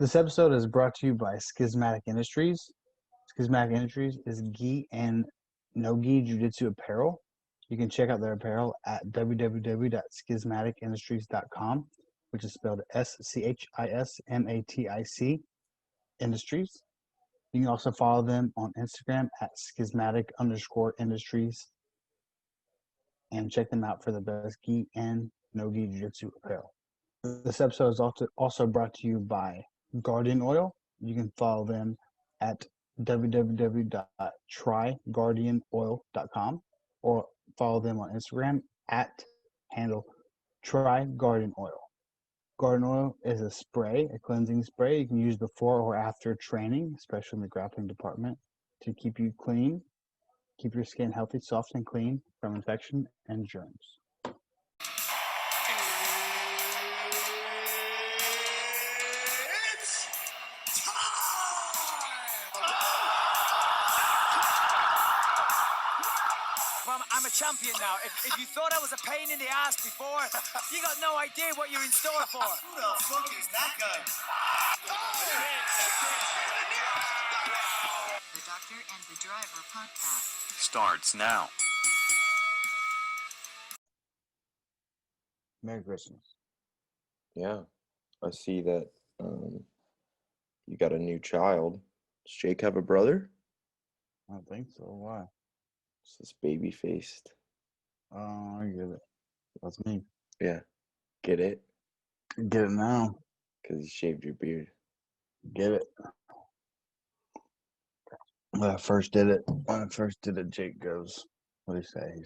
This episode is brought to you by Schismatic Industries. Schismatic Industries is gi and no-gi jiu-jitsu apparel. You can check out their apparel at www.schismaticindustries.com, which is spelled SCHISMATIC Industries. You can also follow them on Instagram at schismatic_industries and check them out for the best gi and no-gi jiu-jitsu apparel. This episode is also brought to you by Guardian Oil. You can follow them at www.tryguardianoil.com or follow them on Instagram at handle tryguardianoil. Guardian Oil is a spray, a cleansing spray you can use before or after training, especially in the grappling department, to keep you clean, keep your skin healthy, soft, and clean from infection and germs. I'm a champion now. If you thought I was a pain in the ass before, you got no idea what you're in store for. Who the fuck is that guy? The Doctor and the Driver podcast starts now. Merry Christmas. Yeah, I see that you got a new child. Does Jake have a brother? I don't think so. Why? It's this baby-faced. Oh, I get it. That's me. Yeah, get it? Get it now. Because you shaved your beard. Get it. When I first did it, Jake goes, what did he say? He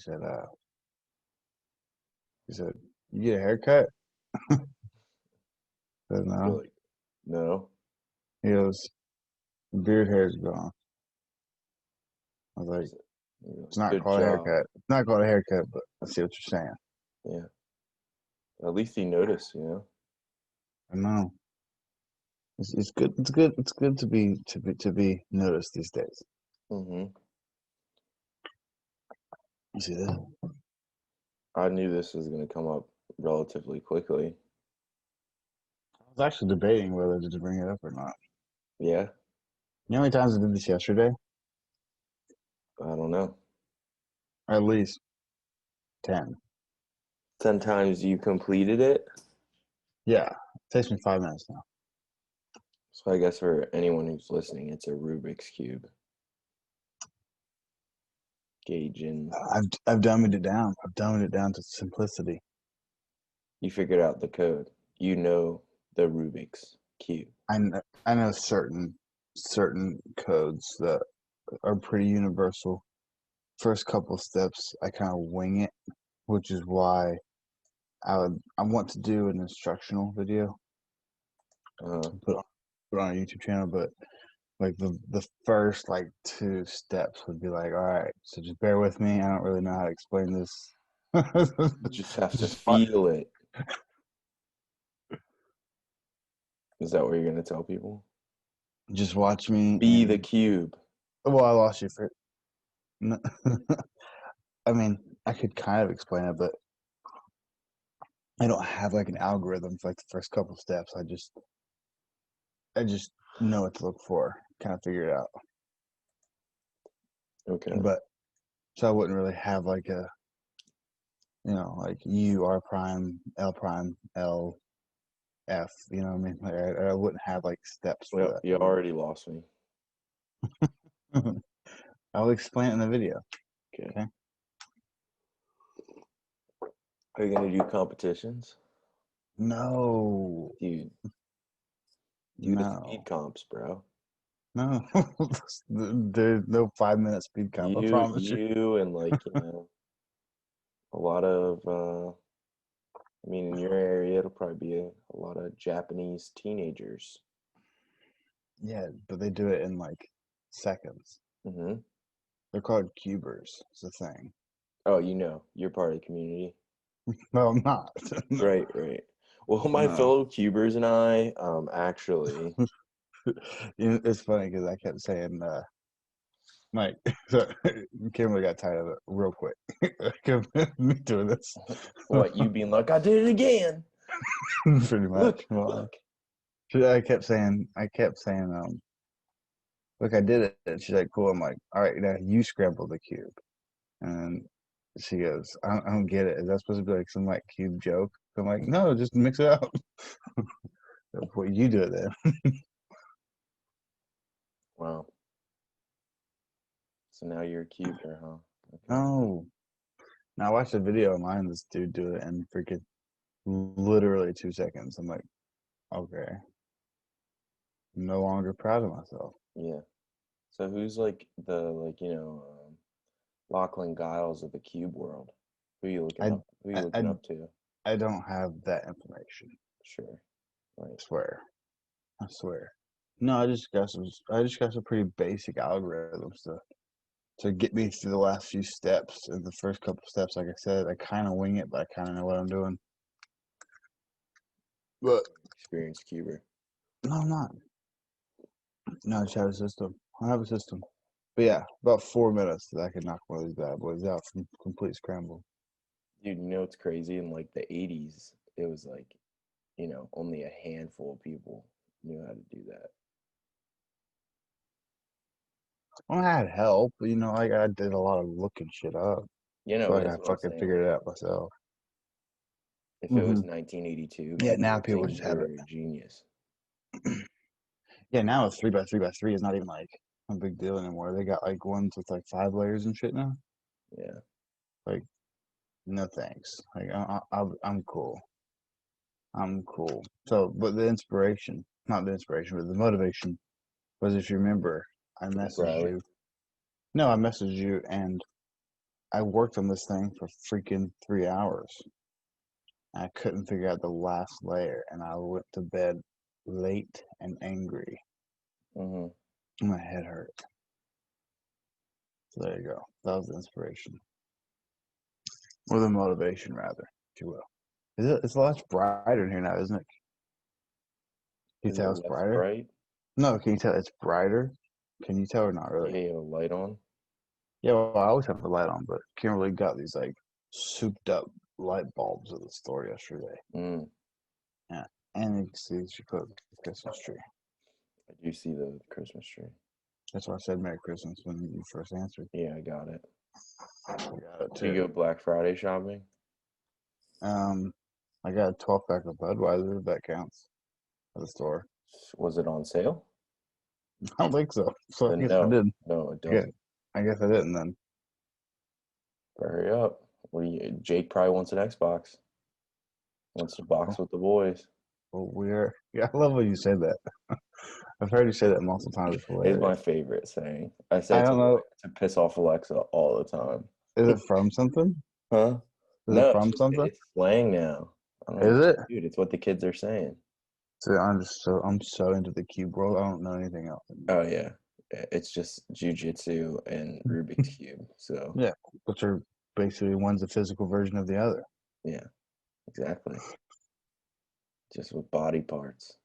said, you get a haircut? I said, no. You're like, no. He goes, the beard hair is gone. I was like, it's not called a haircut. It's not called a haircut, but I see what you're saying. Yeah. At least he noticed, I know. It's good. It's good. It's good to be noticed these days. Mm-hmm. You see this? I knew this was going to come up relatively quickly. I was actually debating whether to bring it up or not. Yeah? You know how many times I did this yesterday? I don't know. At least 10. 10 times you completed it? Yeah. It takes me 5 minutes now. So I guess for anyone who's listening, it's a Rubik's Cube. Gauging. I've dummied it down. I've dummied it down to simplicity. You figured out the code. You know the Rubik's Cube. I know certain codes that are pretty universal. First couple steps, I kind of wing it, which is why I want to do an instructional video. Put on a YouTube channel, but like the first 2 steps would be like, all right, so just bear with me. I don't really know how to explain this. You just have to feel it. Is that what you're going to tell people? Just watch me. Be the cube. Well, I lost you for it. No. I mean, I could kind of explain it, but I don't have an algorithm for the first couple steps. I just know what to look for, kind of figure it out. Okay. But so I wouldn't really have a U, R prime, L prime, L, F. You know what I mean? I wouldn't have steps for that. You already lost me. I'll explain it in the video. Okay. Are you gonna do competitions? No. Dude. Do the speed comps, bro. No. There's no 5-minute speed comp. I promise you. You and a lot of in your area it'll probably be a lot of Japanese teenagers. Yeah, but they do it in seconds. Mm-hmm. They're called cubers. It's a thing. Oh, you're part of the community. No, I'm not. Right. Well, my fellow cubers and I, actually. It's funny because I kept saying, so Kimberly got tired of it real quick. Me doing this. What, you being like, I did it again? Pretty much. Look. I kept saying, look, I did it. And she's like, cool. I'm like, all right, now you scramble the cube. And she goes, I don't get it. Is that supposed to be like some like cube joke? I'm like, no, just mix it up. What you do it then? Wow. So now you're a cuber, huh? Okay. No. Now I watched a video online. This dude do it in freaking literally 2 seconds. I'm like, okay. I'm no longer proud of myself. Yeah. So who's like the Lachlan Giles of the cube world? Who you looking I up? Who you I, looking I, up to? I don't have that information. Sure. Right. I swear. No, I just got some pretty basic algorithms to get me through the last few steps. And the first couple steps, like I said, I kind of wing it, but I kind of know what I'm doing. But Experienced cuber. no, I'm not. No, I just have a system. I have a system. But yeah, about 4 minutes that I can knock one of these bad boys out from complete scramble. Dude, you know what's crazy? In like the 80s, it was like, only a handful of people knew how to do that. Well, I had help, but like I did a lot of looking shit up. So like I That's what I'm fucking saying. figured Like, it out myself. if it was 1982, Yeah, people now would people think just you have were it. a genius. Yeah, now a 3x3x3 is not even like a big deal anymore. They got like ones with like 5 layers and shit now. Yeah. Like, no thanks. Like, I'm cool. I'm cool. So, but the inspiration, not the inspiration, but the motivation was, if you remember, I Jake messaged Riley. you. No, I messaged you, and I worked on this thing for freaking 3 hours. I couldn't figure out the last layer, and I went to bed late and angry. Mm-hmm. My head hurt. So there you go. That was the inspiration. Or the motivation, rather, if you will. It's a lot brighter in here now, isn't it? Can you Is tell it it's less brighter? bright? No, can you tell it's brighter? Can you tell or not really? Yeah, you have a light on. Yeah, well, I always have the light on, but Kimberly got these like souped up light bulbs at the store yesterday. Mm, Yeah, and you can see she put the Christmas tree. I do see the Christmas tree. That's why I said Merry Christmas when you first answered. Yeah, I got it. I got it Did you go too. Black Friday shopping? I got a 12-pack of Budweiser. If that counts at the store. Was it on sale? I don't think so. So I Then guess I no. didn't. No, it Yeah, doesn't. I guess I didn't then. Hurry up. Jake probably wants an Xbox. Wants to box with the boys. Well, yeah, I love when you say that. I've heard you say that multiple times. It's It's my hilarious. favorite saying. I say I it don't know. to piss off Alexa all the time. Is it from something? Huh? Is it No, from something? it's slang now. I don't know, Is it? dude. It's what the kids are saying. See, I'm so into the cube world. I don't know anything else Oh anymore. yeah, it's just jujitsu and Rubik's cube. So Yeah, which are basically one's a physical version of the other. yeah, exactly. Just with body parts.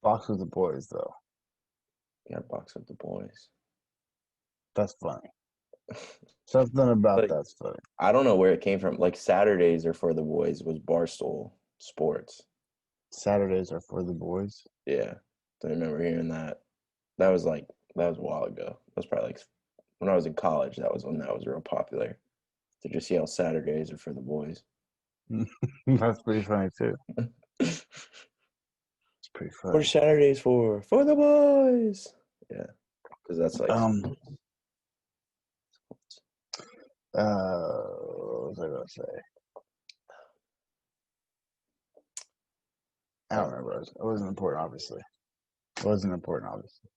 Box with the boys, though. You gotta box with the boys. That's funny. Something about Like, that's funny. I don't know where it came from. Like Saturdays are for the boys was Barstool Sports. Saturdays are for the boys. Yeah, I remember hearing that. That was a while ago. That was probably like when I was in college. That was when that was real popular. To just yell Saturdays are for the boys. That's pretty funny too. It's Pretty what are funny. Saturdays for? For the boys. Yeah, because that's like Um. What was I gonna say? I don't remember. It wasn't important, obviously. It wasn't important, obviously.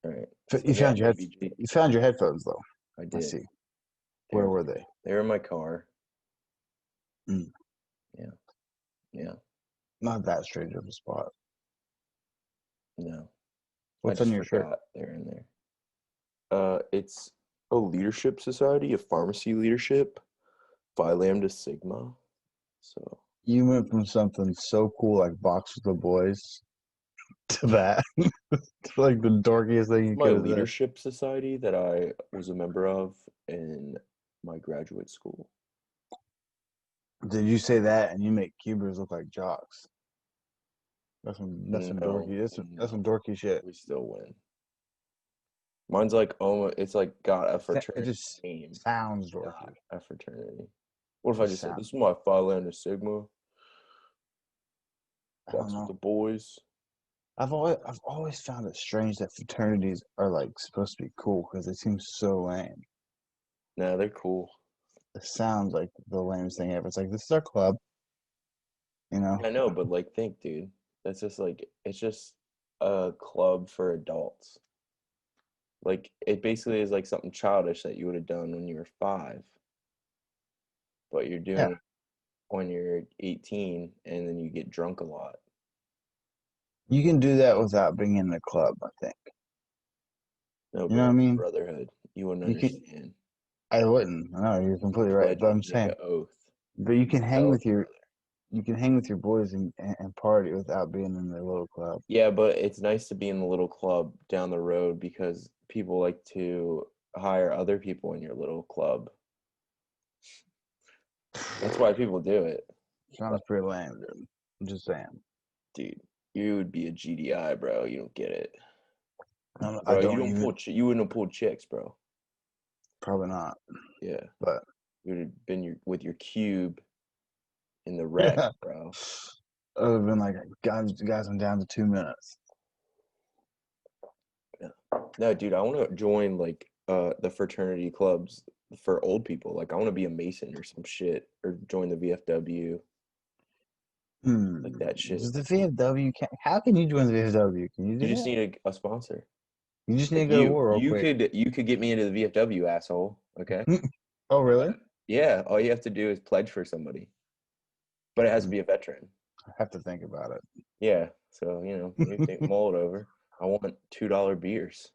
all right. But So yeah, maybe you found your headphones though. I I did. see. Where were they? They were in my car. Mm. Yeah. Yeah. Not that strange of a spot. No. I What's on just your shirt? forgot they're in there. It's a leadership society, a pharmacy leadership, Phi Lambda Sigma. So You went from something so cool like Box with the Boys to that. To like the dorkiest thing you my could have said. leadership society that I was a member of in my graduate school. Did you say that and you make cubers look like jocks? That's some No, dorky. That's some no, dorky shit. we still win. Mine's like almost. It's like got a It fraternity just name. sounds Not dorky. a fraternity. What if I Just just said this sounds. is my Phi Lambda Sigma? I don't Walks with know. the boys. I've always found it strange that fraternities are like supposed to be cool because they seem so lame. Nah, they're cool. It sounds like the lamest thing ever. It's like this is our club, you know. I know, but like, think, dude. That's just like it's just a club for adults. Like, it basically is like something childish that you would have done when you were 5, but you're Yeah, doing it when you're 18, and then you get drunk a lot. you can do that without being in the club. I think. No, You know bro, what I it's mean? brotherhood. You wouldn't You can. understand. I wouldn't. No, you're You completely right. pledge But it. I'm You make saying, an oath. but you can hang Tell with your your brother. you can hang with your boys and party without being in the little club. Yeah, but it's nice to be in the little club down the road because people like to hire other people in your little club. That's why people do it. Sounds pretty lame, dude. I'm just saying. Dude, you would be a GDI, bro. You don't get it. I Bro, you don't don't even. pull you wouldn't have pulled chicks, bro. Probably not. Yeah. But You would have been with your cube in the wreck, yeah, bro. I would have been like, guys, I'm down to 2 minutes. Yeah. No, dude, I want to join like the fraternity clubs for old people. Like I want to be a Mason or some shit or join the VFW, like that shit. Does the VFW? How can you join the VFW? Can you You do just that? need a sponsor. You just need to Like go to war real you quick. could get me into the VFW, asshole. Okay. Oh, really? But yeah, all you have to do is pledge for somebody, but it has to be a veteran. I have to think about it. Yeah, so maybe think mull it over. I want $2 beers.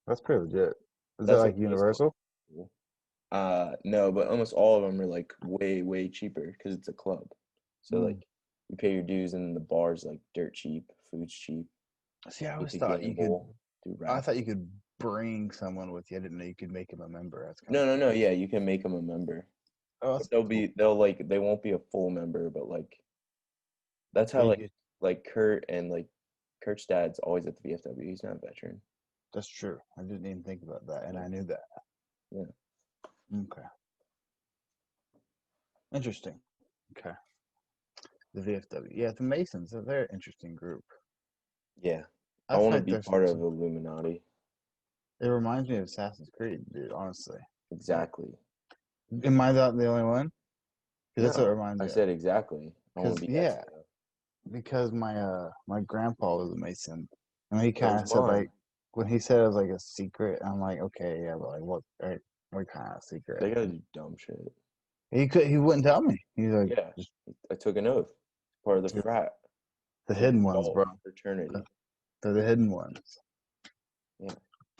That's pretty legit. Is that That's like what pays for universal? it. No, but almost all of them are like way, way cheaper because it's a club. So Hmm. like you pay your dues and the bar's like dirt cheap, food's cheap. See, I Get always to thought you could. gamble, do I thought raffles. you could bring someone with you. I didn't know you could make him a member. That's kind No, of no, no. cool. Yeah, you can make them a member, Oh, but that's cool. they won't be a full member, but like that's But how you like could. like Kurt and like Kurt's dad's always at the VFW. He's not a veteran. That's true. I didn't even think about that, and Yeah, I knew that. yeah, Okay, interesting. Okay, the VFW. Yeah, the Masons. They're an interesting group. yeah. I I want feel to like be there's part of some. Illuminati. It reminds me of Assassin's Creed, dude. Honestly, like, Exactly. am I the only one? Because that's what it No, reminds I me of. said exactly. I want Because to be yeah, Ezio. because my grandpa was a Mason, and he So kind is of said mine. like when he said it was like a secret, I'm like, okay, yeah, but like what kind of secret? They gotta And do dumb shit. he wouldn't tell me. He's like, Yeah, just I took an oath. Part of the the, frat, the the hidden ones, bro. adult fraternity. They're the hidden ones. Yeah,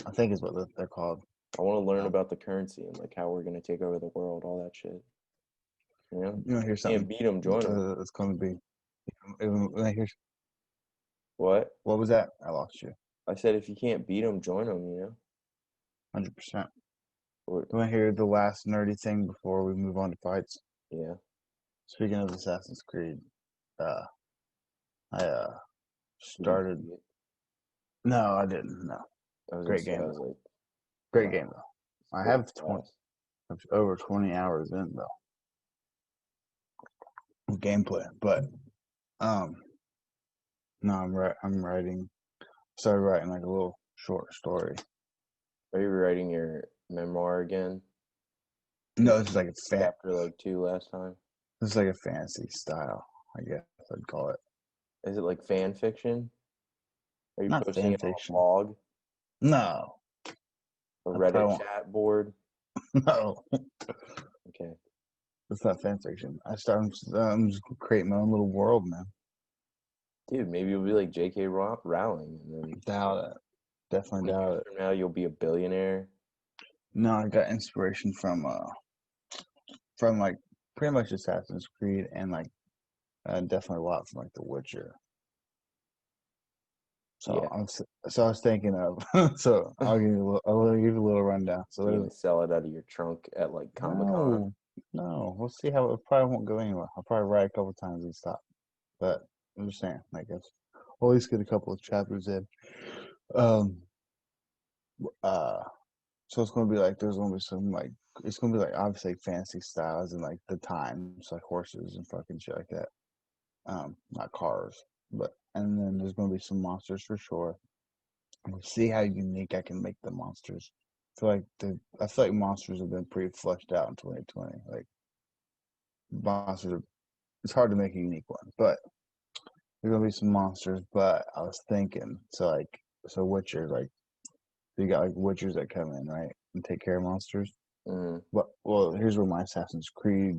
I think is what they're called. I want to learn about the currency and like how we're gonna take over the world, all that shit. You want to hear Can't something beat them, join them. that's going to be. When I hear, What? what was that? I lost you. I said if you can't beat them, join them. 100%. Or You want to hear the last nerdy thing before we move on to fights? yeah. Speaking of Assassin's Creed, uh, I Did you started. beat it? No, I didn't. No, I was gonna great say I game was though. like, Great game wow, though. I it's have fast. over 20 hours in though of gameplay, but um, no, I'm writing. Started writing like a little short story. Are you writing your memoir again? No, it's like a Chapter like 2 last time. it's like a fantasy style, I guess I'd call it. Is it like fan fiction? Are you Not posting fan it on a fiction. blog, No, a I Reddit probably won't. chat board? No, Okay. it's not fan fiction. I'm just creating my own little world, man. Dude, maybe you'll be like J.K. Rowling, and then Doubt it. Definitely 20 years doubt it. from now you'll be a billionaire. No, I got inspiration from like pretty much Assassin's Creed and like definitely a lot from like The Witcher. So Yeah. I was thinking of so I'll give you a little rundown. So So you're there's gonna sell it out of your trunk at like Comic Con. no No, we'll see how it probably won't go anywhere. I'll probably write a couple times and stop. But I'm just saying, I guess we'll at least get a couple of chapters in. Um, uh, so it's gonna be like there's gonna be some like it's gonna be like obviously fantasy styles and like the times like horses and fucking shit like that. Not cars, but and then there's gonna be some monsters for sure. We'll see how unique I can make the monsters. I feel like monsters have been pretty fleshed out in 2020. Like monsters are, it's hard to make a unique one, but there's gonna be some monsters. But I was thinking, so Witcher, like you got like Witchers that come in, right, and take care of monsters. Mm, But well, here's where my Assassin's Creed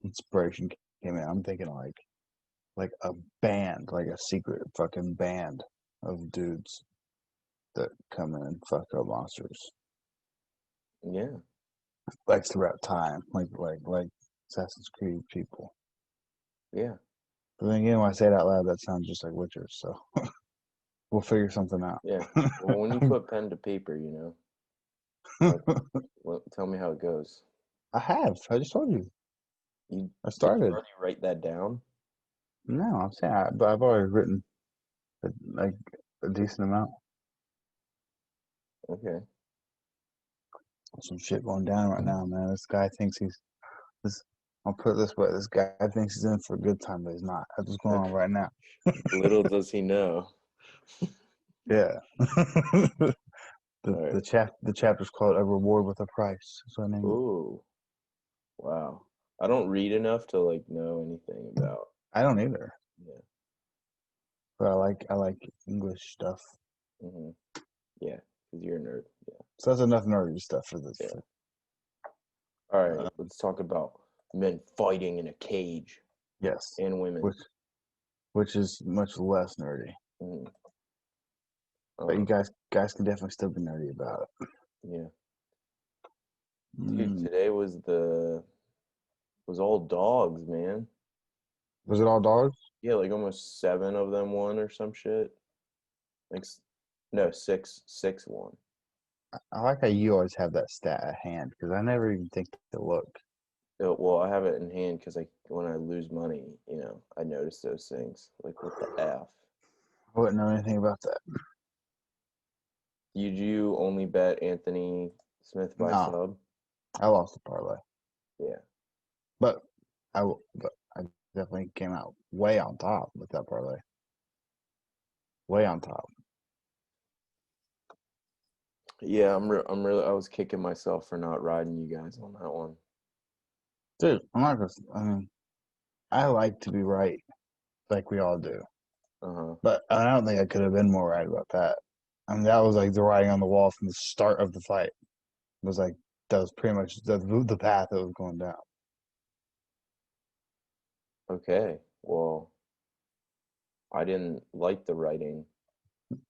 inspiration came in. I'm thinking like a band, like a secret fucking band of dudes that come in and fuck up monsters, yeah, like throughout time, like Assassin's Creed people. yeah, But then again, when I say it out loud, that sounds just like Witcher. So we'll figure something out. yeah. Well, when you put pen to paper, like, tell me how it goes. I have. I just told you. You I did you started. already write that down? No, I'm saying, but I've already written like a decent amount. Okay. Some shit going down right now, man. This guy thinks he's this. I'll put it this way: this guy thinks he's in for a good time, but he's not. That's what's going on Okay. right now. Little does he know. Yeah. All right. The chapter's called "A Reward with a Price." That's what I named it. Ooh, wow. I don't read enough to like know anything about. I don't either, Yeah. but I like English stuff. Hmm. Yeah, because you're a nerd. Yeah. So that's enough nerdy stuff for this. Yeah. All right. Uh, Let's talk about men fighting in a cage yes, and women. which is much less nerdy. Mhm. But you Um, guys can definitely still be nerdy about it. yeah. Dude, Mm. today was all dogs, man. Was it all dogs? Yeah, like almost seven of them won or some shit. Like, no, six won. I like how you always have that stat at hand because I never even think to look. Well, I have it in hand because when I lose money, I notice those things. Like, what the F? I wouldn't know anything about that. Did you only bet Anthony Smith by No, sub? I lost the parlay, Yeah. but but I definitely came out way on top with that parlay. Way on top, Yeah, I was kicking myself for not riding you guys on that one. dude. I'm not gonna. I mean, I like to be right, like we all do, Uh-huh. but I don't think I could have been more right about that. I mean, that was like the writing on the wall from the start of the fight. It was like that was pretty much the path that was going down. Okay. Well, I didn't like the writing.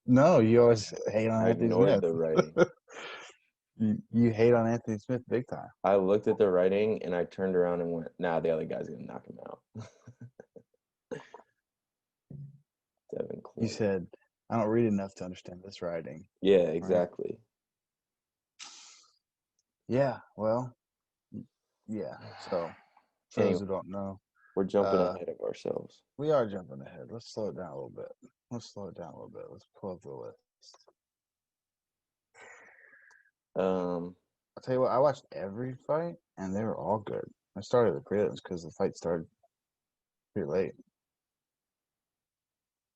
No, you always hate on I Anthony ignored Smith. the writing. You hate on Anthony Smith big time. I looked at the writing and I turned around and went, nah, the other guy's gonna knock him out. Devin You Clark. said, I don't read enough to understand this writing, Yeah, right? exactly. Yeah, well, yeah. So, for those Anyway, who don't know, we're jumping uh, ahead of ourselves. we are jumping ahead. Let's slow it down a little bit. Let's slow it down a little bit. Let's pull up the list. Um, I'll tell you what, I watched every fight, and they were all good. I started the prelims because the fight started pretty late.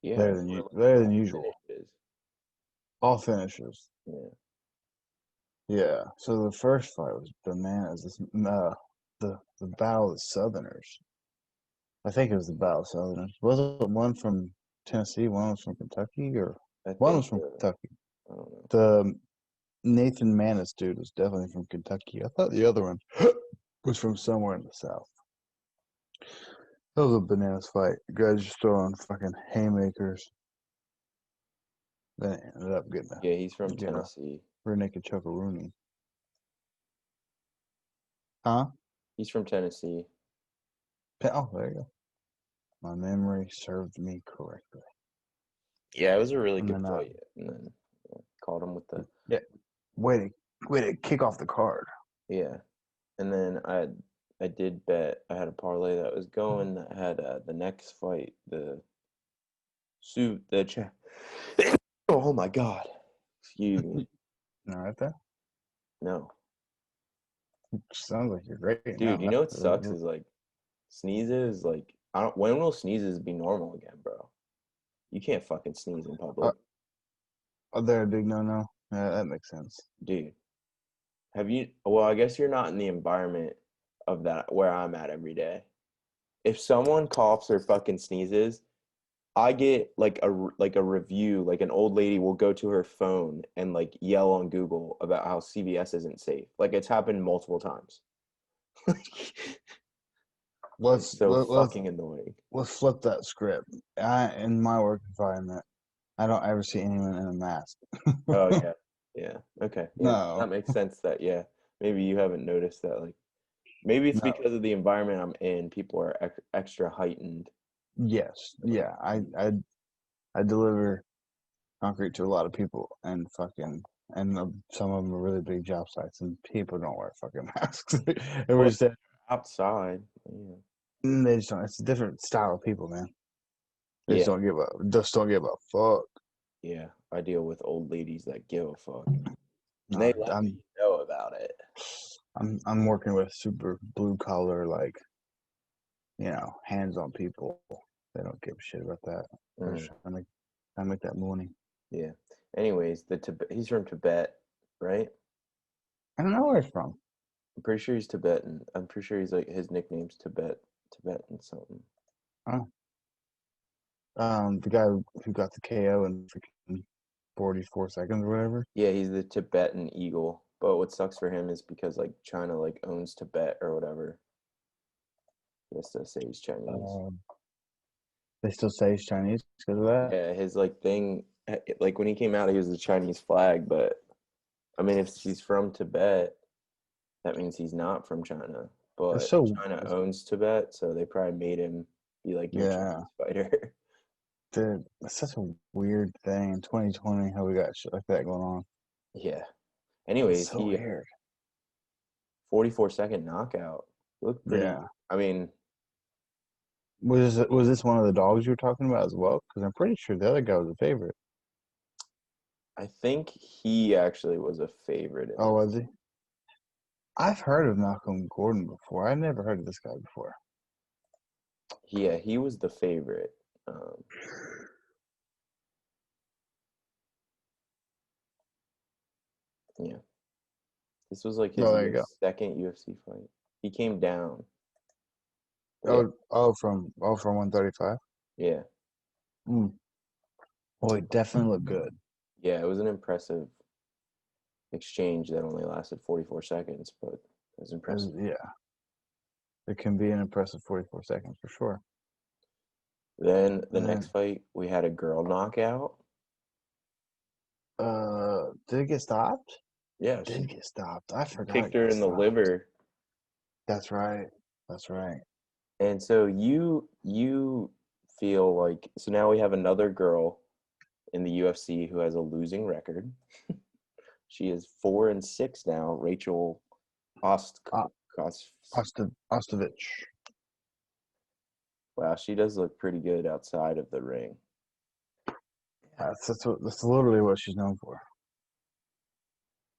yeah, Later than all usual. finishes. All finishes. Yeah. Yeah. So the first fight was bananas. The Battle of the Southerners. I think it was the Battle of Southerners. Was it one from Tennessee? One was from Kentucky, or I one think was from Kentucky? I don't know. The Nathan Manis dude was definitely from Kentucky. I thought the other one was from somewhere in the South. That was a bananas fight. The guys just throwing fucking haymakers. Then it ended up Yeah, he's from getting a Tennessee. rear naked chokeroony. Huh? He's from Tennessee. Oh, there you go. My memory served me correctly. Yeah, it was a really And good then, fight. And then caught him with the yeah, way to kick off the card. yeah. And then I I did bet. I had a parlay that was going that had the next fight, the suit, Oh my God. Excuse me. All right there. No. Sounds like you're great Dude, you now. know what sucks is like sneezes, like I don't when will sneezes be normal again, bro? You can't fucking sneeze in Uh, public. are there a big no-no? Yeah, that makes sense. Dude. Well, I guess you're not in the environment of that where I'm at every day. If someone coughs or fucking sneezes, I get like a review, like an old lady will go to her phone and like yell on Google about how CVS isn't safe. Like it's happened multiple times. It's Let's so let, let's fucking annoying. let's flip that script. In my work environment, I don't ever see anyone in a mask. Oh yeah. Yeah. Okay. Yeah. That No, makes sense that yeah. Maybe you haven't noticed that like maybe it's no. because of the environment I'm in, people are extra heightened. Yes, yeah. I deliver concrete to a lot of people, and some of them are really big job sites, and people don't wear fucking masks. And Well, we said outside. Yeah. they just don't. It's a different style of people, man. They just Yeah. don't give a fuck. Yeah. I deal with old ladies that give a fuck. And No, they let me know about it. I'm working with super blue collar, like, hands on people. They don't give a shit about that. They're Mm, just trying to make that money. yeah. Anyways, he's from Tibet, right? I don't know where it's from. I'm pretty sure he's Tibetan. I'm pretty sure he's like his nickname's Tibetan something. Oh, the guy who got the KO in freaking 44 seconds or whatever. Yeah, he's the Tibetan Eagle. But what sucks for him is because like China like owns Tibet or whatever. He has to say he's Chinese. Um, they still say he's Chinese because of that. Yeah, his like thing, like when he came out, he was the Chinese flag. But I mean, if he's from Tibet, that means he's not from China. It's But so China owns Tibet, so they probably made him be like your yeah, Chinese fighter. dude. It's such a weird thing in 2020 how we got shit like that going on. Yeah. It's Anyways, so he weird. 44-second knockout. Looked pretty. Yeah. I mean, Was this one of the dogs you were talking about as well? Because I'm pretty sure the other guy was a favorite. I think he actually was a favorite in Oh, this. was he? I've heard of Malcolm Gordon before. I've never heard of this guy before. Yeah, he was the favorite. Um, yeah, this was like Oh, his there you go. second UFC fight. He came down. But yeah, From 135. yeah, Mm. Boy, definitely looked good. yeah. It was an impressive exchange that only lasted 44 seconds, but it was impressive. Yeah, it can be an impressive 44 seconds for sure. Then the Uh, next fight, we had a girl knockout. did it get stopped? Yeah, Did it get stopped? I forgot kicked it her got in the stopped. liver. That's right. That's right. And so you feel like so now we have another girl in the UFC who has a losing record. She is 4-6 now. Rachel Ost. Uh, Ost Ostovich. wow, she does look pretty good outside of the ring. Yeah, that's literally what she's known for.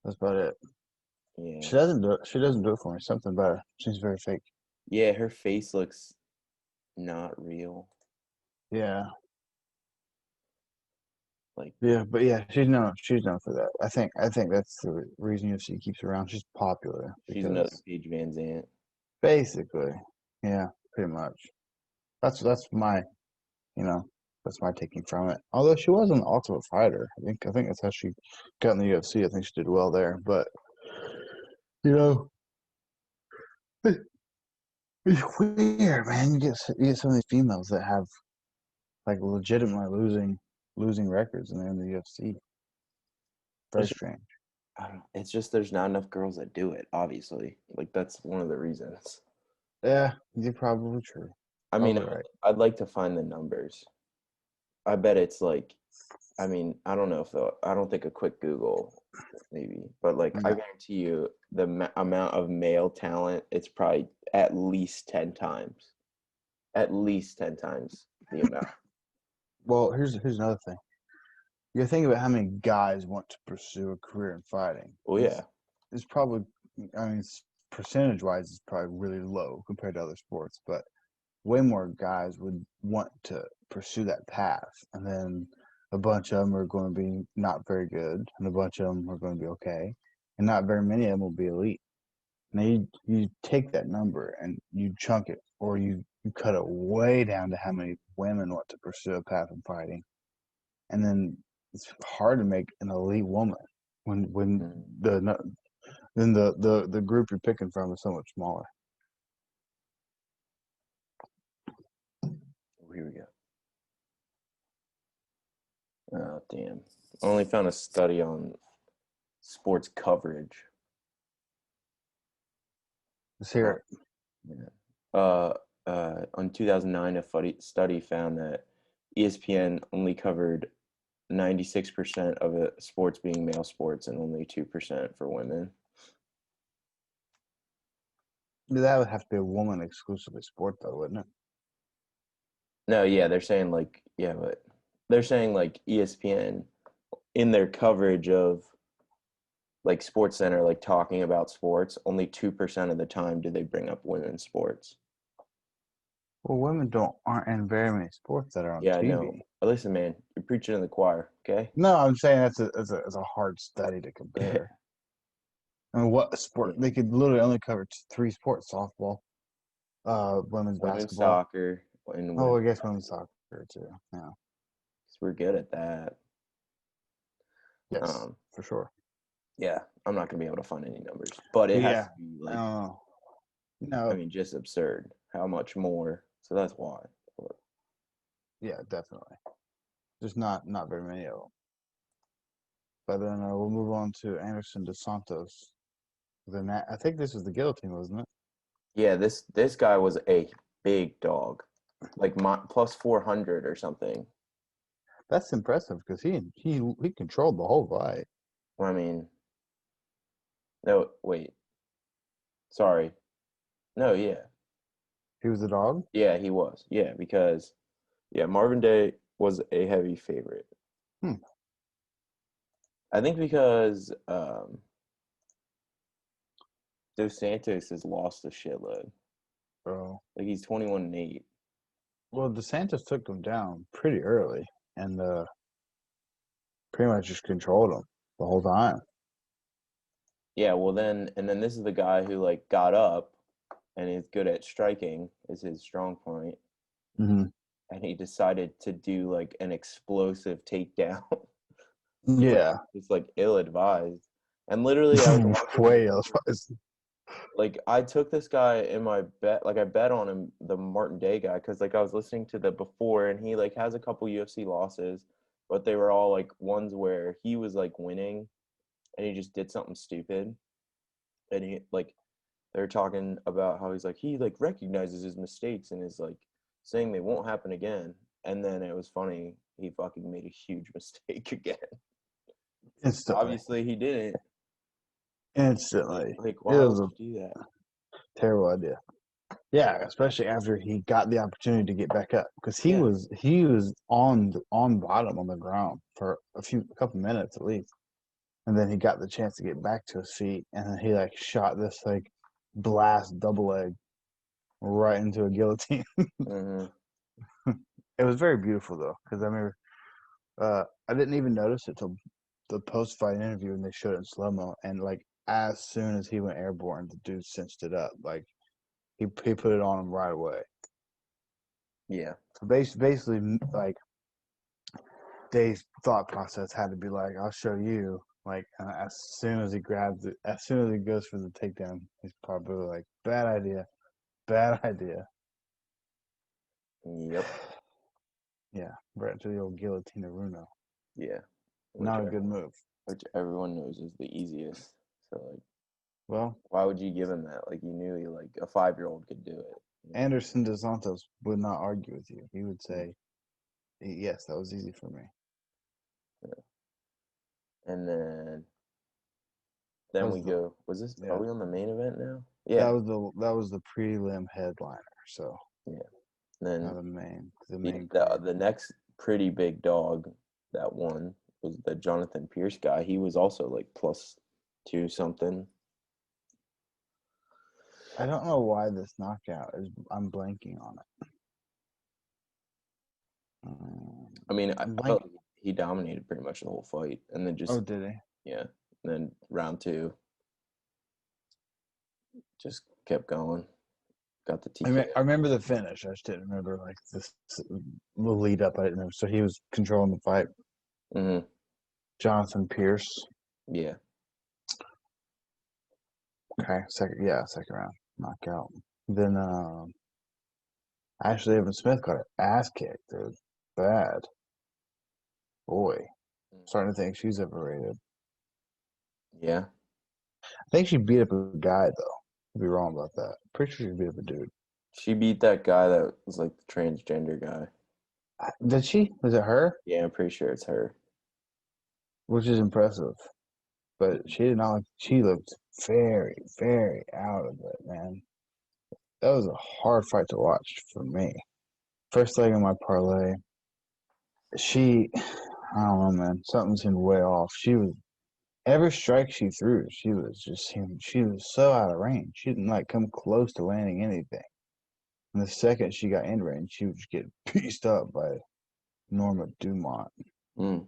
That's about it. Yeah, She doesn't do it for me. Something about her. She's very fake. yeah, her face looks not real. Yeah. Like Yeah, but yeah, she's known for that. I think that's the reason UFC keeps her around. She's popular she's another because Paige Van Zant. basically, yeah, pretty much. That's my you know that's my taking from it. Although she was an Ultimate Fighter, I think that's how she got in the UFC. I think she did well there. But you know, it's weird, man. You get some of these females that have like legitimately losing records, and they're in the UFC. Very It's, strange. I don't know, it's just there's not enough girls that do it. Obviously, like that's one of the reasons. Yeah, you're probably true. I mean, Probably right. I'd like to find the numbers. I bet it's like, I mean, I don't know if I don't think a quick Google maybe, but like I No. guarantee you the amount of male talent, it's probably at least 10 times. At least 10 times the amount. Well, here's another thing. You gotta think about how many guys want to pursue a career in fighting. Oh yeah. It's probably, I mean, percentage wise, it's probably really low compared to other sports, but way more guys would want to pursue that path. And then a bunch of them are going to be not very good, and a bunch of them are going to be okay, and not very many of them will be elite. Now you take that number and you chunk it, or you cut it way down to how many women want to pursue a path in fighting, and then it's hard to make an elite woman when Mhm. the group you're picking from is so much smaller. Here we go. Oh damn. I only found a study on sports coverage. Let's hear it. Yeah. On 2009, a study found that ESPN only covered 96% of it sports being male sports and only 2% for women. That would have to be a woman exclusively sport, though, wouldn't it? No, yeah, they're saying like, yeah, but they're saying like ESPN in their coverage of like Sports Center, like talking about sports, only 2% of the time do they bring up women's sports. Well, women aren't in very many sports that are on Yeah, I know. TV. But listen, man, you're preaching to the choir, okay? No, I'm saying that's a hard study to compare. I mean, what sport? Yeah. They could literally only cover three sports: softball, women's Women's basketball. soccer and Oh, women. I guess women's soccer too. Yeah. We're good at that. Yes, Um, for sure. yeah, I'm not gonna be able to find any numbers, but it has Yeah. to be I like, don't know. I No. mean, just absurd. How much more? So that's why. But Yeah, definitely. Just not very many of them. But then we'll move on to Anderson dos Santos. Then I think this was the guillotine, wasn't it? yeah, this guy was a big dog, like plus 400 or something. That's impressive because he controlled the whole fight. I mean, no, wait, sorry, no, yeah, He was a dog. yeah, he was, yeah, because yeah, Marvin Day was a heavy favorite. Hmm. I think because Dos Santos has lost a shitload. So Like he's 21-8. well, DeSantis took him down pretty early and pretty much just controlled him the whole time. Yeah, well then this is the guy who like got up and is good at striking is his strong point, Mm-hmm. and he decided to do like an explosive takedown, like Yeah. it's like ill advised. And literally, I was watching Way else. like I took this guy in my bet, like I bet on him, the Martin Day guy, because like I was listening to the before, and he like has a couple UFC losses, but they were all like ones where he was like winning, and he just did something stupid, and he like they're talking about how he's like he like recognizes his mistakes and is like saying they won't happen again, and then it was funny he fucking made a huge mistake again. Instantly. Obviously he didn't. Instantly. Like It why was would a you do that? terrible idea. Yeah, especially after he got the opportunity to get back up because he Yeah. was on bottom on the ground for a couple minutes at least, and then he got the chance to get back to his feet, and then he like shot this like blast double leg right into a guillotine. Mm-hmm. It was very beautiful though, because I remember I didn't even notice it till the post fight interview and they showed it in slow mo, and like as soon as he went airborne, the dude cinched it up. Like he put it on him right away. Yeah. So basically, like Dave's thought process had to be like, "I'll show you." Like as soon as he grabs it, as soon as he goes for the takedown, he's probably like, "Bad idea, bad idea." Yep. Yeah, right into the old guillotine of Runo. Yeah. Which Not a good move. which everyone knows is the easiest. So like Well, why would you give him that? Like you knew you like a 5-year-old could do it. You know? Anderson dos Santos would not argue with you. He would say, Yes, that was easy for me. And then That we was the go. Was this? Are yeah. we on the main event now? That Yeah. was the prelim headliner. So Yeah. Then not the main the card. the next pretty big dog that won was the Jonathan Pierce guy. He was also like +2 something. I don't know why this knockout is. I'm blanking on it. I mean, I I'm felt blanking. like he dominated pretty much the whole fight, and then Oh, just did he? yeah, and then round 2 just kept going. Got the I TKO. remember the finish. I just didn't remember like this the lead up. I didn't remember. So he was controlling the fight. Hmm. Jonathan Pierce. Yeah. Okay, second round knockout. Then Ashley Evans Smith got her ass kicked, dude. Bad. Boy. Starting to think she's overrated. Yeah. I think she beat up a guy though. I'd be wrong about that. Pretty sure she beat up a dude. She beat that guy that was like the transgender guy. Did she? Was it her? Yeah, I'm pretty sure it's her. Which is impressive. But she did not like she looked very, very out of it, man. That was a hard fight to watch for me. First leg of my parlay. I don't know, man. Something seemed way off. She was every strike she threw, she was so out of range. She didn't like come close to landing anything. And the second she got in range, she would just get pieced up by Norma Dumont, Mm.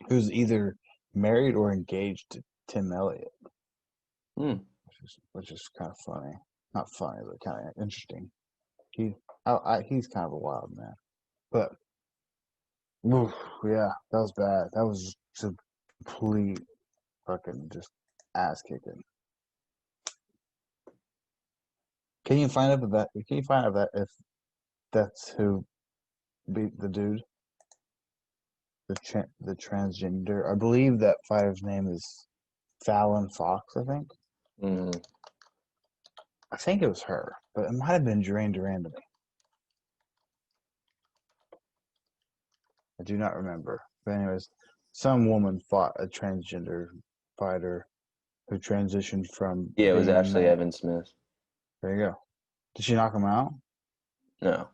who's either married or engaged to Tim Elliott, Mm. which is kind of funny. Not funny, but kind of interesting. He's kind of a wild man. But oof, yeah, that was bad. That was just a complete fucking just ass kicking. Can you find out if that? Can you find out that if that's who beat the dude, the transgender? I believe that fighter's name is Fallon Fox. Mm. I think it was her, but it might have been Duran Duran. I do not remember. But anyways, some woman fought a transgender fighter who transitioned from Yeah, it was being a Ashley man. Evans Smith. There you go. Did she knock him out? No,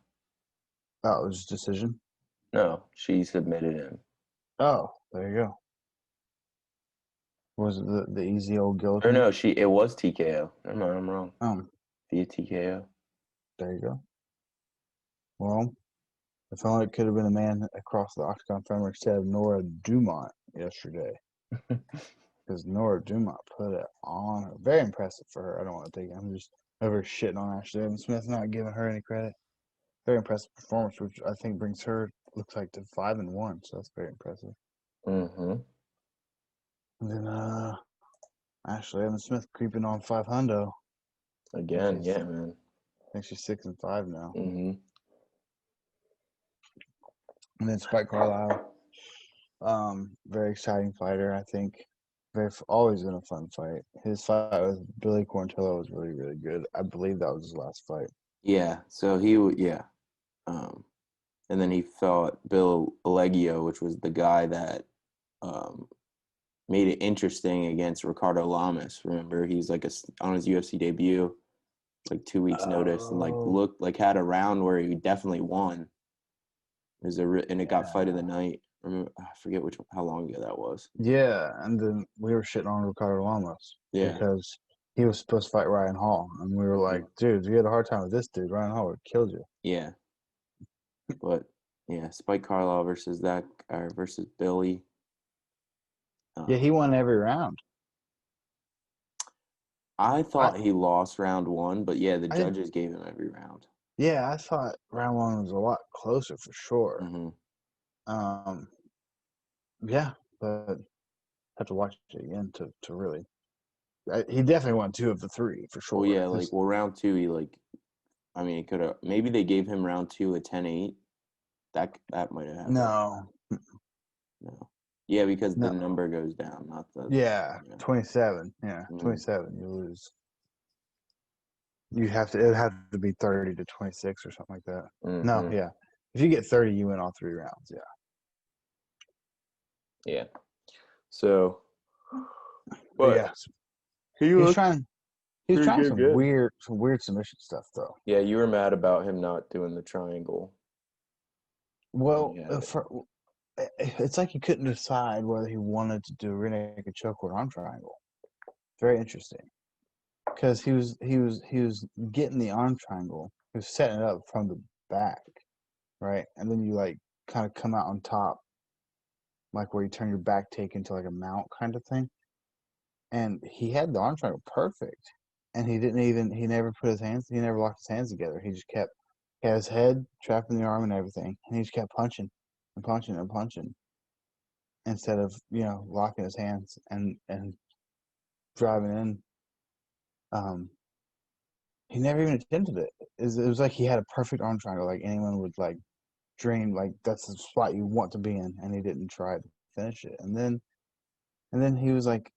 Oh, it was decision. no, she submitted him. Oh, there you go. Was it the easy old Or guillotine? no, it was TKO. Never mind, I'm wrong. Via TKO. There you go. Well, if only it could have been a man across the octagon from her instead of Nora Dumont yesterday. Because Nora Dumont put it on her. Very impressive for her. I don't want to take it. I'm just over shitting on Ashley Evans Smith, not giving her any credit. Very impressive performance, which I think brings her, looks like, to 5-1. So that's very impressive. Mm-hmm. And then Ashley Evans Smith creeping on 500. Again, yeah, man. I think she's 6-5 now. Mm-hmm. And then Spike Carlisle, very exciting fighter. I think always been a fun fight. His fight with Billy Quarantillo was really, really good. I believe that was his last fight. Yeah, so yeah. And then he fought Bill Allegio, which was the guy that made it interesting against Ricardo Lamas. Remember, he's like on his UFC debut, like 2 weeks notice, and like looked like had a round where he definitely won. It got fight of the night. I forget how long ago that was. Yeah, and then we were shitting on Ricardo Lamas because he was supposed to fight Ryan Hall, and we were like, dude, you had a hard time with this dude. Ryan Hall would have killed you. Yeah, but yeah, Spike Carlisle versus Billy. Yeah, he won every round. I thought he lost round 1, but yeah, the judges gave him every round. Yeah, I thought round 1 was a lot closer for sure. Mm-hmm. Yeah, but I have to watch it again to really. He definitely won 2 of the 3 for sure. Well, yeah, round 2, he could have. Maybe they gave him round 2 a 10-8. That might have happened. No. Yeah, because the number goes down, not the. Yeah, 27. Yeah, 27. You lose. It would have to be 30 to 26 or something like that. Mm-hmm. No, yeah. If you get 30, you win all 3 rounds. Yeah. Yeah. So, But but yeah, he he was looked trying. He was pretty trying good. some weird submission stuff though. Yeah, you were mad about him not doing the triangle. Well, Yeah. it's like he couldn't decide whether he wanted to do a rear naked choke or arm triangle. Very interesting, because he was getting the arm triangle. He was setting it up from the back, right, and then you like kind of come out on top, like where you turn your back take into like a mount kind of thing. And he had the arm triangle perfect, and he never locked his hands together. He just he had his head trapped in the arm and everything, and he just kept punching and punching and punching instead of locking his hands and driving in. He never even attempted it. It was like he had a perfect arm triangle, like anyone would like dream, like that's the spot you want to be in, and he didn't try to finish it. And then he was like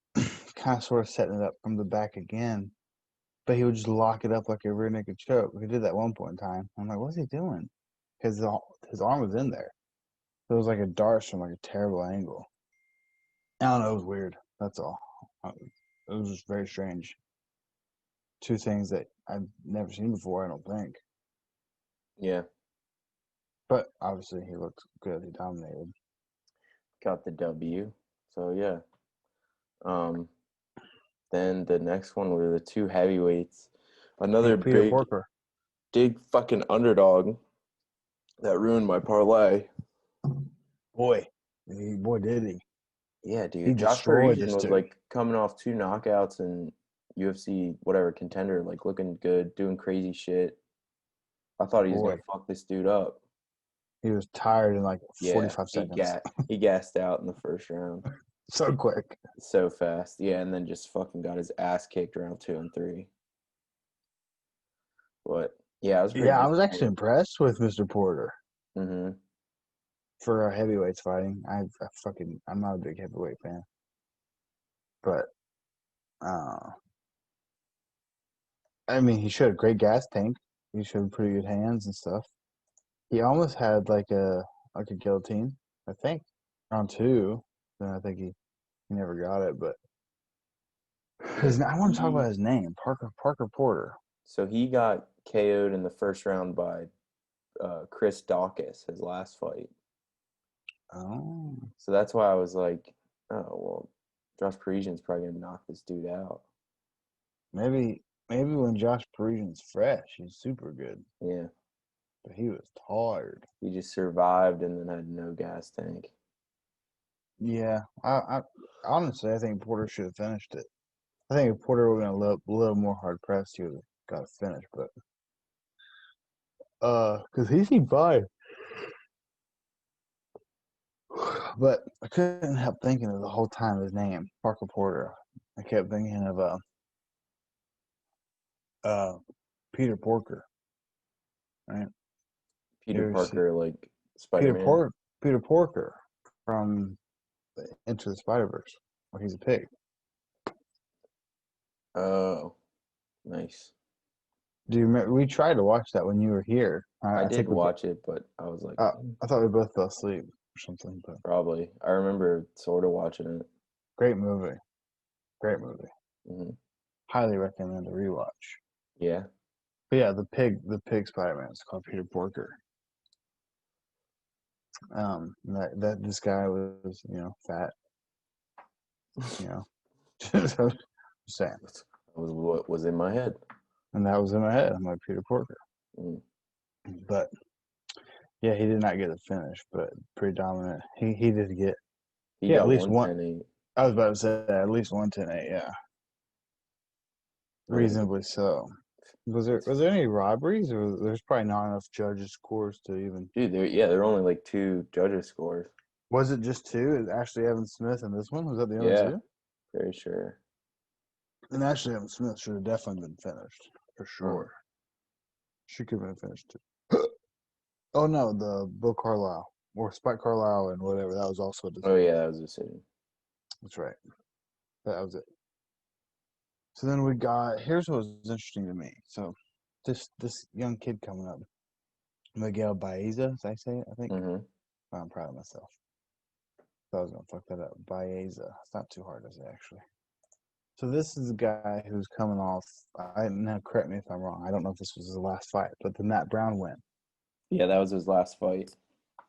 kind of sort of setting it up from the back again, but he would just lock it up like a rear naked choke. He did that one point in time. I'm like, what's he doing? Because his arm was in there. So it was like a dart from like a terrible angle. I don't know. It was weird. That's all. It was just very strange. 2 things that I've never seen before, I don't think. Yeah. But obviously, he looked good. He dominated. Got the W. So yeah. Then the next one were the 2 heavyweights. Another Peter Porker. big fucking underdog that ruined my parlay. Boy, did he. Yeah, dude. He Josh destroyed Parisian this was dude. like coming off 2 knockouts and UFC whatever contender, like looking good, doing crazy shit. I thought he was gonna Boy, fuck this dude up. he was tired in like Yeah, 45 seconds. he gassed out in the first round So quick. so fast. Yeah, and then just fucking got his ass kicked round 2 and 3. But yeah, I was pretty Yeah, I was actually disappointed. impressed with Mr. Porter Mm-hmm. for heavyweights fighting. I'm not a big heavyweight fan, but I mean, he showed a great gas tank. He showed pretty good hands and stuff. He almost had like a guillotine, I think, round 2. Then I think he never got it. But Yeah, I want to talk about his name, Parker Porter. so he got KO'd in the first round by Chris Dawkins, his last fight. Oh, So that's why I was like, oh well, Josh Parisian's probably gonna knock this dude out. maybe when Josh Parisian's fresh, he's super good. Yeah, But he was tired. he just survived and then had no gas tank. Yeah, I honestly, I think Porter should have finished it. I think if Porter would have been a little more hard pressed, he would have got a finish. But because he seemed fine. But I couldn't help thinking of the whole time his name, Parker Porter. I kept thinking of Peter Porker, right? Peter You ever see Parker, like Spider-Man. Peter Porker from Into the Spider-Verse, where he's a pig. Oh, nice. Do you remember? We tried to watch that when you were here. I I did think watch it, but I was like, I thought we both fell asleep or something. But probably. I remember sort of watching it. great movie, great movie. Hmm. Highly recommend a rewatch. Yeah. But yeah, the pig Spider-Man is called Peter Porker. That this guy was fat, just saying, That was what was in my head. and that was in my head. I'm like Peter Porker, Mm. but yeah, he did not get the finish, but pretty dominant. He did get He at got least one. 110-8. I was about to say at least 110-8. Yeah, reasonably so. Was there any robberies, or there's probably not enough judges' scores to even? Dude, there were only like 2 judges' scores. Was it just 2? Ashley Evans Smith and this one, was that the only Yeah, 2? very sure. And Ashley Evans Smith should have definitely been finished for sure. She could have been finished too. Oh no, the Bill Carlisle or Spike Carlisle and whatever, that was also a Oh decision. yeah, that was a decision. That's right. That was it. So then here's what was interesting to me. So this young kid coming up, Miguel Baeza, did I say it? I think. Mm-hmm. I'm proud of myself. I was gonna fuck that up. Baeza. It's not too hard to say actually. So this is a guy who's coming off. Now correct me if I'm wrong. I don't know if this was his last fight, but the Matt Brown win. Yeah, that was his last fight.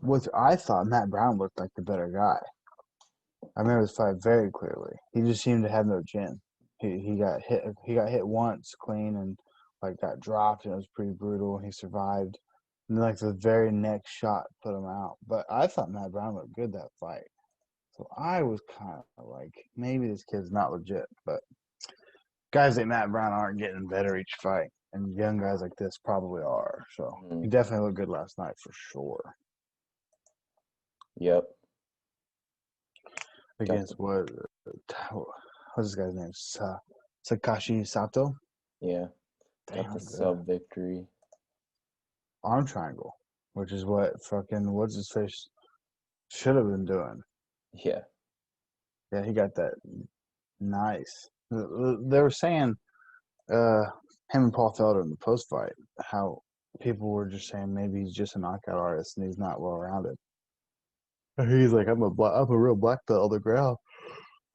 Which I thought Matt Brown looked like the better guy. I remember this fight very clearly. He just seemed to have no chin. He got hit. He got hit once clean and like got dropped, and it was pretty brutal. And he survived. And then, like the very next shot put him out. But I thought Matt Brown looked good that fight. So I was kind of like, maybe this kid's not legit. But guys like Matt Brown aren't getting better each fight, and young guys like this probably are. So he Mm-hmm. definitely looked good last night for sure. Yep. Against what's this guy's name? Sakashi Sato. Yeah. Damn, Got the good. sub victory. Arm triangle, which is what fucking what's his face should have been doing. Yeah. Yeah, he got that nice. They were saying, him and Paul Felder in the post fight, how people were just saying maybe he's just a knockout artist and he's not well rounded. He's like, I'm a real black belt on the ground.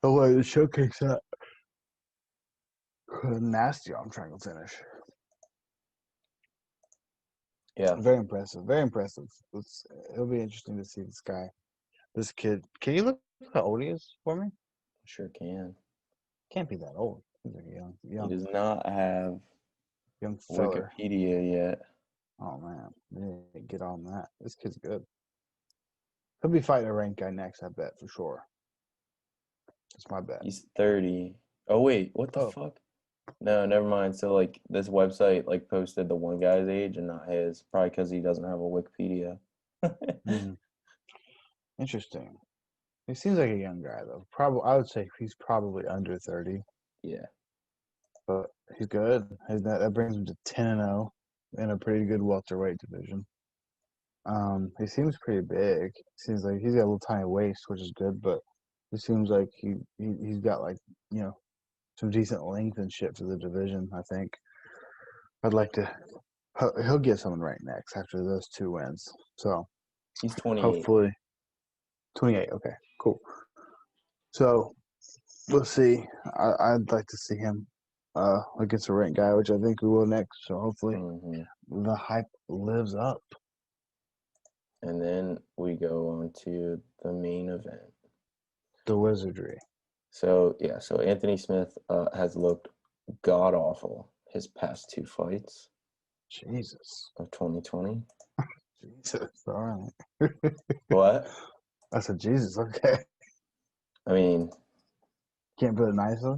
I wanted to showcase that nasty arm triangle finish. Yeah. Very impressive. Very impressive. It'll be interesting to see this guy. This kid. Can you look how old he is for me? Sure can. Can't be that old. He's like a He young does not have feller. Wikipedia yet. Oh man, we need to get on that. This kid's good. He'll be fighting a ranked guy next, I bet for sure. That's my bet. He's 30. Oh wait, what the Oh. fuck? No, never mind. So like this website like posted the one guy's age and not his, probably because he doesn't have a Wikipedia. Mm. Interesting. He seems like a young guy though. Probably, I would say he's probably under 30, Yeah. but he's good. That brings him to 10-0 in a pretty good welterweight division. He seems pretty big. Seems like he's got a little tiny waist, which is good, but he seems like he's got like some decent length and shit for the division. I think I'd like to. He'll get someone right next after those 2 wins. So He's 28. hopefully 28. Okay, cool. So we'll see. I'd like to see him against a ranked guy, which I think we will next. So hopefully the hype lives up. And then we go on to the main event. The wizardry. So yeah, so Anthony Smith has looked god awful his past 2 fights Jesus. of 2020. Jesus. All right. What? I said Jesus. Okay. I mean, Can't put it nicely.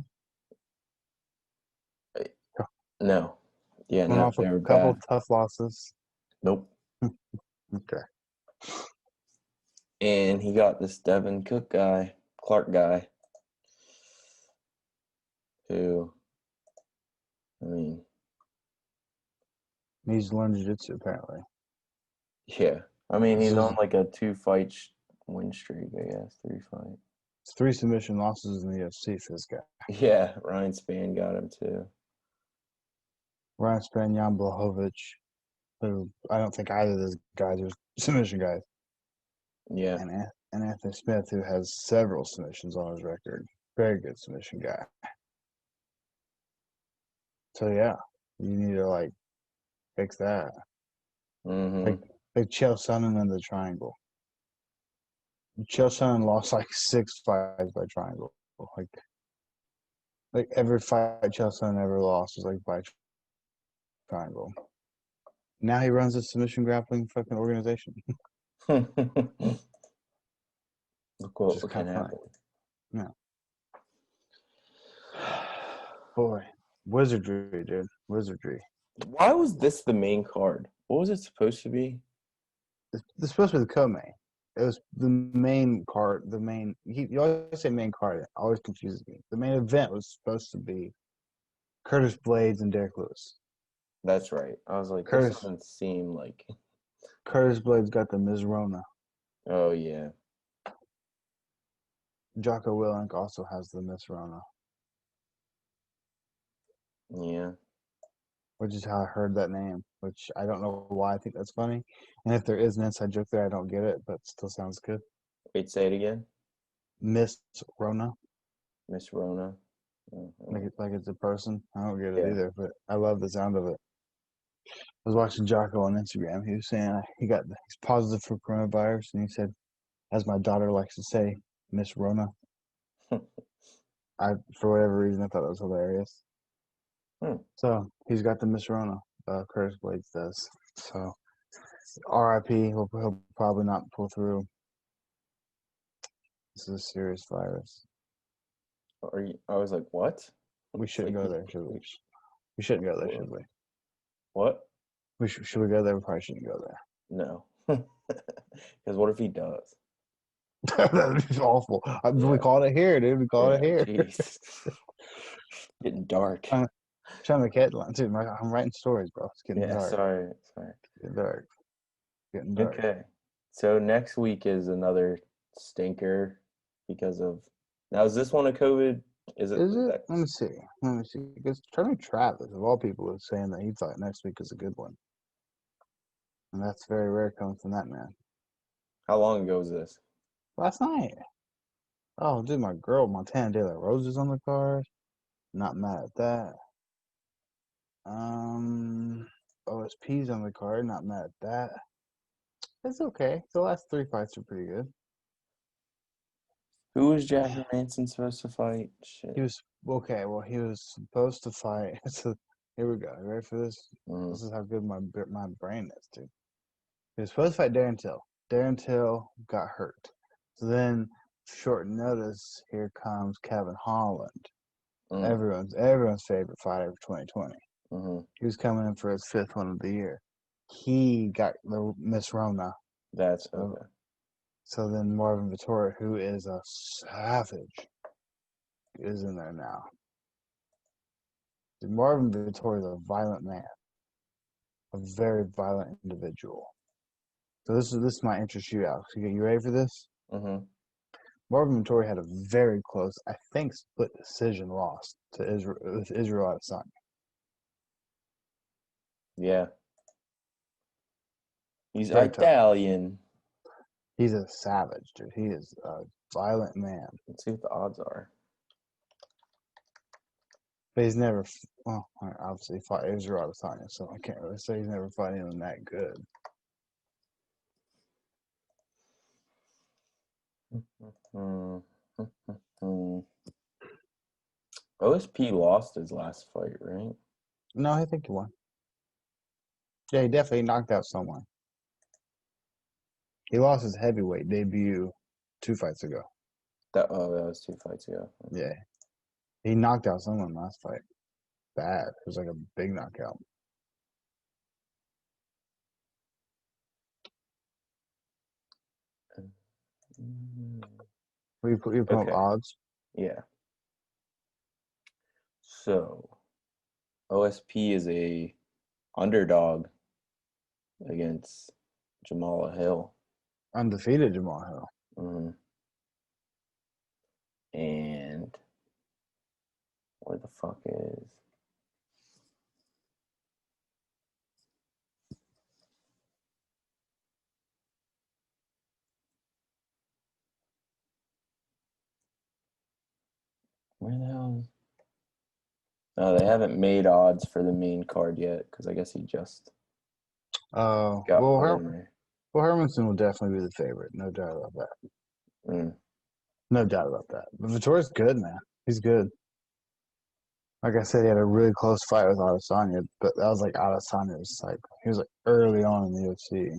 no. Yeah, Went no, off they a were couple bad. tough losses. Nope. Okay. And he got this Devin Clark guy, who, I mean, Needs to learn jiu-jitsu apparently. yeah. I mean, This he's is on like a 2-fight win streak, I guess, 3 fight. 3 submission losses in the UFC for this guy. Yeah, Ryan Spann got him too. Ryan Spann, Jan Blachowicz, who I don't think either of those guys are submission guys. Yeah. And Anthony Smith, who has several submissions on his record. Very good submission guy. So yeah, you need to like fix that. Mm-hmm. Like Chael Sonnen in the triangle. Chael Sonnen lost like 6 fights by triangle. Like every fight Chael Sonnen ever lost was like by triangle. Now he runs a submission grappling fucking organization. Look Which is what kind can of funny. happen. Yeah. Boy, wizardry, dude. Wizardry. Why was this the main card? What was it supposed to be? It's supposed to be the co-main. It was the main card. You always say main card. It always confuses me. The main event was supposed to be Curtis Blades and Derek Lewis. That's right. I was like, Curtis- this doesn't seem like. Curtis Blades got the Mizrona. Oh yeah. Jocko Willink also has the Mizrona. Yeah. which is how I heard that name, which I don't know why I think that's funny. And if there is an inside joke there, I don't get it, but still sounds good. Wait, say it again. Miss Rona, Miss Rona. Oh, like it's a person. I don't get it yeah. either, but I love the sound of it. I was watching Jocko on Instagram. He was saying he's positive for coronavirus, and he said, as my daughter likes to say, Miss Rona. For whatever reason, I thought it was hilarious. So he's got the Miss Rona. Curtis Blades does. So R.I.P. He'll probably not pull through. This is a serious virus. I was like, what? We shouldn't go there, should we? We shouldn't go there, should we? What? Should we go there? We probably shouldn't go there. No. Because what if he does? That'd be awful. We called it here, dude. We called it here. Jeez. Getting dark. Trying to catch line, dude. I'm writing stories, bro. It's getting dark. Sorry. Getting dark. Okay. So next week is another stinker because of now. Is this one a COVID? Is it? Let me see. Because Charlie Travis, of all people, is saying that he thought next week is a good one, and that's very rare coming from that man. How long ago was this? Last night. Oh, dude, my girl Montana De La Rose is on the card. Not mad at that. OSP's on the card. Not mad at that. It's okay. The last 3 fights are pretty good. Who was Jack Manson supposed to fight? Shit. He was okay. Well, he was supposed to fight. So here we go. You ready for this? This is how good my brain is, dude. He was supposed to fight Darren Till. Darren Till got hurt. So then, short notice, here comes Kevin Holland. Everyone's favorite fighter of 2020. He was coming in for his 5th one of the year. He got the Miss Rona. That's okay. So then Marvin Vettori, who is a savage, is in there now. Marvin Vettori is a violent man, a very violent individual. So this might interest you, Alex. You ready for this? Marvin Vettori had a very close, I think, split decision loss to Israel Adesanya. Yeah. He's Very Italian. tough. He's a savage, dude. He is a violent man. Let's see what the odds are. But he's never, well, obviously fought Israel Adesanya, so I can't really say he's never fought anyone that good. OSP lost his last fight, right? No, I think he won. Yeah, he definitely knocked out someone. He lost his heavyweight debut 2 fights ago. That was 2 fights ago. Yeah. He knocked out someone last fight. Bad. It was like a big knockout. You put up odds? Yeah. So, OSP is a underdog against Jamal Hill. Undefeated Jamal Hill. And where the fuck is... Where the hell is... No, they haven't made odds for the main card yet because I guess he just got put in there. Well, Hermanson will definitely be the favorite. No doubt about that. No doubt about that. But Vittori's good, man. He's good. Like I said, he had a really close fight with Adesanya, but that was like Adesanya's he was like early on in the UFC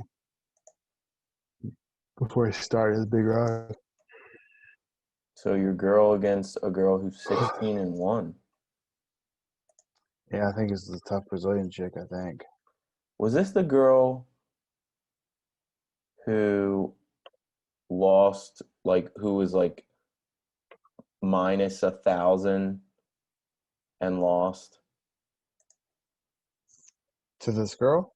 before he started his big rise. So your girl against a girl who's 16-1. Yeah, I think it's the tough Brazilian chick, I think. Was this the girl who lost, who was minus 1,000 and lost? To this girl?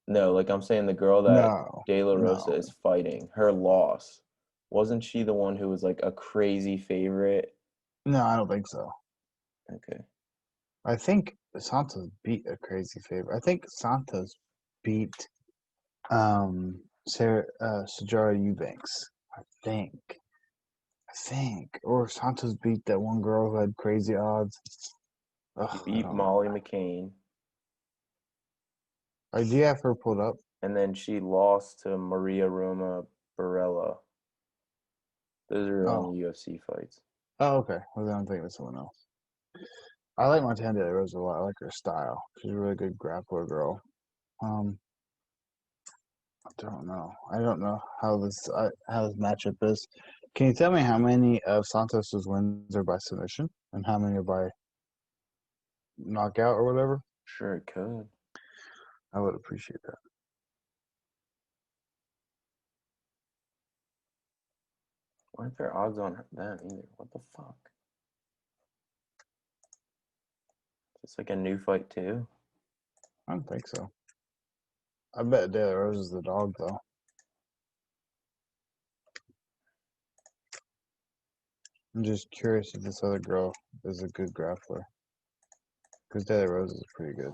No, I'm saying the girl that De La Rosa is fighting, her loss. Wasn't she the one who was a crazy favorite? No, I don't think so. Okay. I think Santos beat a crazy favorite. I think Santos beat Sajara Eubanks. I think. Or Santos beat that one girl who had crazy odds. He Ugh, I beat don't Molly know. McCain, Do you have her pulled up? and then she lost to Maria Roma Barella. Those are Oh. only UFC fights. Oh, okay. Well, then I'm thinking of someone else. I like Montana De La Rosa a lot. I like her style. She's a really good grappler girl. I don't know. I don't know how this matchup is. Can you tell me how many of Santos's wins are by submission and how many are by knockout or whatever? Sure, it could. I would appreciate that. Why aren't there odds on them either? What the fuck? It's like a new fight too. I don't think so. I bet De La Rosa's the dog though. I'm just curious if this other girl is a good grappler. Because De La Rosa's pretty good.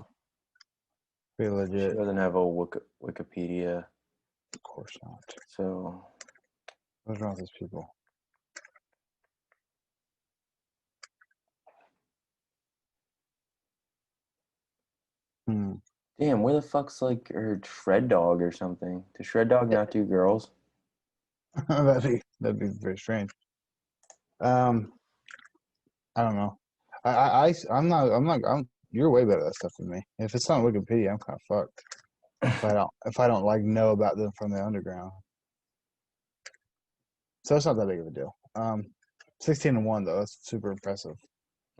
Pretty legit. She doesn't have a Wikipedia, Of course not. so What's wrong with these people? damn, where the fuck's like her Shred Dog or something? Does Shred Dog not do girls? that'd be very strange. I don't know. I'm. You're way better at that stuff than me. If it's on Wikipedia, I'm kind of fucked. If I don't like know about them from the underground, so it's not that big of a deal. 16-1 though. That's super impressive.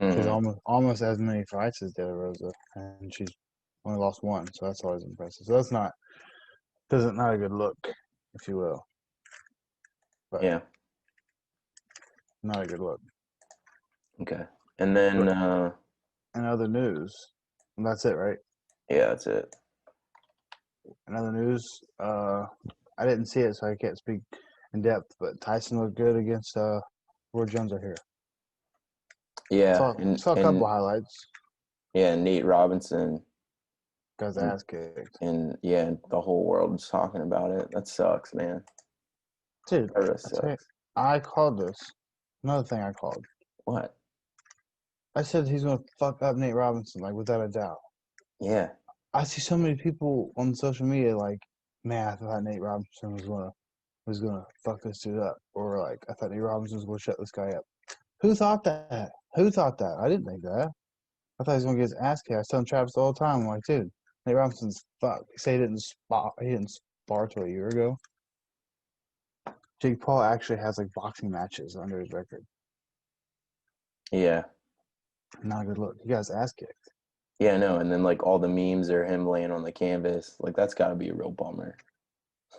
She's almost as many fights as De La Rosa, and she's only lost one, so that's always impressive. So that's not a good look, if you will. But Yeah. not a good look. Okay. And then In other news, and that's it, right? yeah, that's it. In other news, I didn't see it, so I can't speak in depth. But Tyson looked good against Roy Jones. I hear. Yeah, Saw a couple highlights. Yeah, Nate Robinson Got his ass kicked. and yeah, the whole world's talking about it. That sucks, man. Dude, That really sucks. I called this. Another thing I called. What? I said he's gonna fuck up Nate Robinson, like without a doubt. Yeah. I see so many people on social media like, man, I thought Nate Robinson was gonna fuck this dude up, or like I thought Nate Robinson was gonna shut this guy up. Who thought that? Who thought that? I didn't think that. I thought he was gonna get his ass kicked. I was telling Travis all the time, I'm like, dude, Nate Robinson's fucked. He said he didn't spar till a year ago. Jake Paul actually has like boxing matches under his record. Yeah. Not a good look. He got his ass kicked. Yeah, no, and then like all the memes are him laying on the canvas. Like that's got to be a real bummer.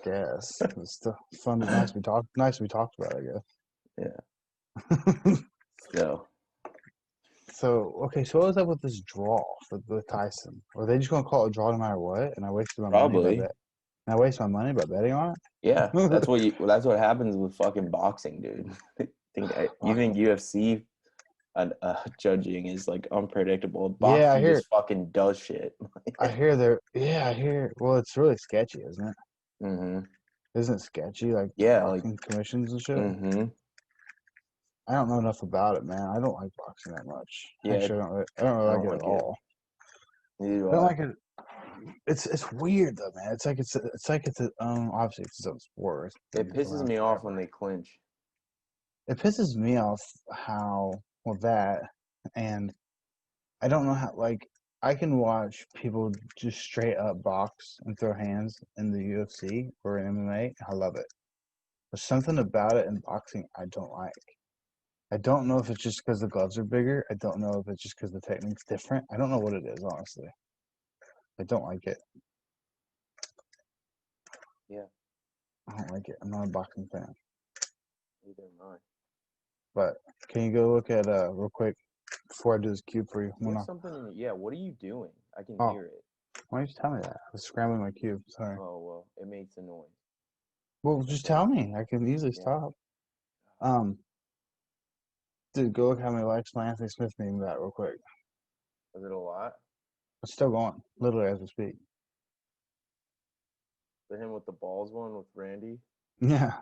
Guess it's still fun. Nice to be talked about. I guess. Yeah. So. So okay. So what was up with this draw with Tyson? Were they just gonna call it a draw no matter what? And I wasted my money by Probably. bet. And I wasted my money by betting on it. Yeah, that's what happens with fucking boxing, dude. You think UFC judging is like unpredictable? Boxing Yeah, I hear. just fucking does shit. I hear they're. Yeah, I hear. Well, it's really sketchy, isn't it? Mm-hmm. Isn't it sketchy, like Yeah, boxing commissions and shit? Mm-hmm. I don't know enough about it, man. I don't like boxing that much. Yeah, Actually, I don't really like it at all. Neither do I don't I. like it. It's weird though, man. It's like it's obviously it's its own sport. It pisses me off when they clinch. It pisses me off that, and I don't know how. Like I can watch people just straight up box and throw hands in the UFC or in MMA. I love it. There's something about it in boxing I don't like. I don't know if it's just because the gloves are bigger. I don't know if it's just because the technique's different. I don't know what it is, honestly. I don't like it. Yeah. I don't like it. I'm not a boxing fan. Neither am I. But can you go look at real quick before I do this cube for you? You have something in it. Yeah, what are you doing? I can hear it. Why don't you tell me that? I was scrambling my cube. Sorry. Oh, well, it makes a noise. Well, just tell me. I can easily stop. Dude, go look how many likes my Anthony Smith meme got real quick. Was it a lot? It's still going, literally as we speak. The him with the balls one with Randy. Yeah.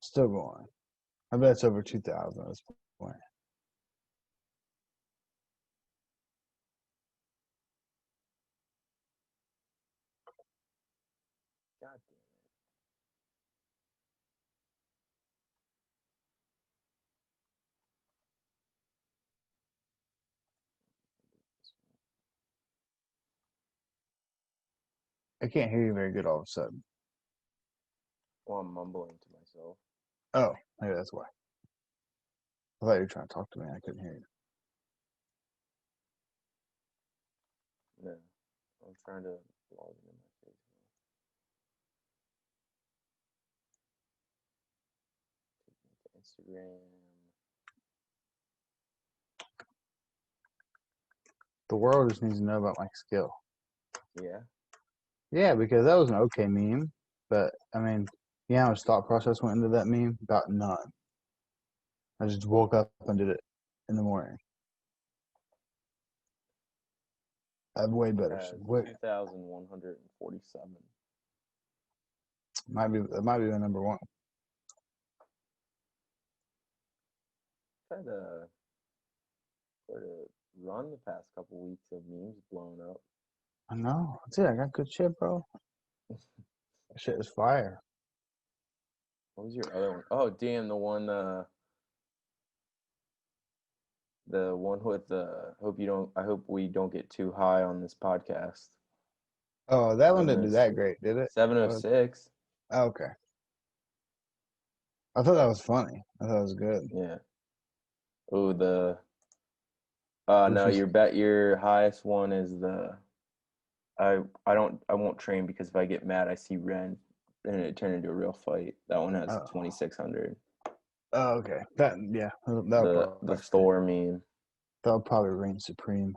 Still going. I bet it's over 2,000 at this point. God damn I can't hear you very good all of a sudden. Well, I'm mumbling to myself. Oh, maybe that's why. I thought you were trying to talk to me. I couldn't hear you. No, I'm trying to log into my Facebook. Take me to Instagram. The world just needs to know about my skill. Yeah. Yeah, because that was an okay meme. But, I mean, yeah, how much thought process went into that meme? About none. I just woke up and did it in the morning. I have way better. 2,147. That might be the number one. Had quite a run the past couple weeks of memes blowing up. I know. That's it. I got good shit, bro. That shit is fire. What was your other one? Oh, damn, the one with I hope we don't get too high on this podcast. Oh, that one didn't do that great, did it? 706. Oh, okay. I thought that was funny. I thought it was good. Yeah. Oh, Which no, was- your highest one is I won't train because if I get mad I see Ren and it turned into a real fight. That one has 2,600. Oh, okay. Yeah. The Thor meme. That'll probably reign supreme.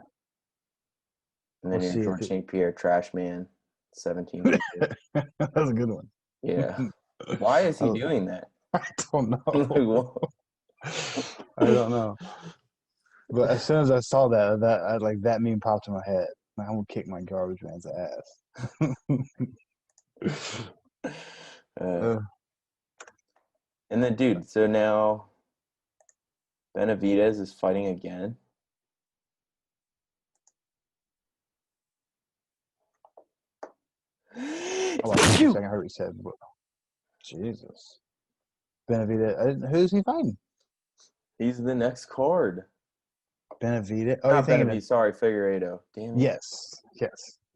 And then We'll your see George St. Pierre Trash Man, 1,700. That was a good one. Yeah. Why is he doing that? I don't know. I don't know. But as soon as I saw that meme popped in my head. I'm gonna kick my garbage man's ass. And then, dude, so now Benavidez is fighting again. Oh, I heard what you said. Jesus. Benavidez. Who's he fighting? He's the next card. Benavidez. Oh, Not Benavidez. Sorry, Figueiredo. Damn it. Yes.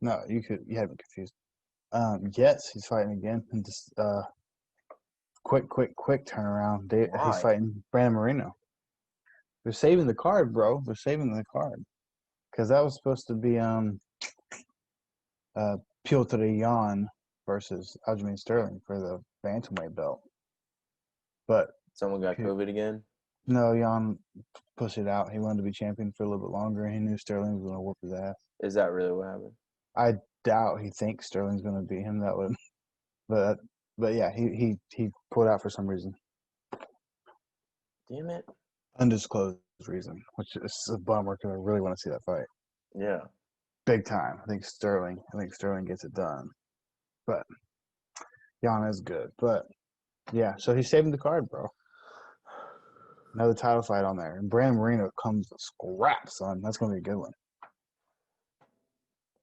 No, you had me confused. Yes, he's fighting again. And just quick turnaround. Why? He's fighting Brandon Moreno. They're saving the card, bro. They're saving the card because that was supposed to be Piotr Jan versus Aljamain Sterling for the bantamweight belt. But someone got COVID again. No, Jan pushed it out. He wanted to be champion for a little bit longer. He knew Sterling was going to whoop his ass. Is that really what happened? I doubt he thinks Sterling's going to beat him. That would, but yeah, he pulled out for some reason. Damn it. Undisclosed reason, which is a bummer because I really want to see that fight. Yeah. Big time. I think Sterling gets it done. But Jan is good. But yeah, so he's saving the card, bro. Another title fight on there. And Brandon Moreno comes to scrap, son. That's going to be a good one.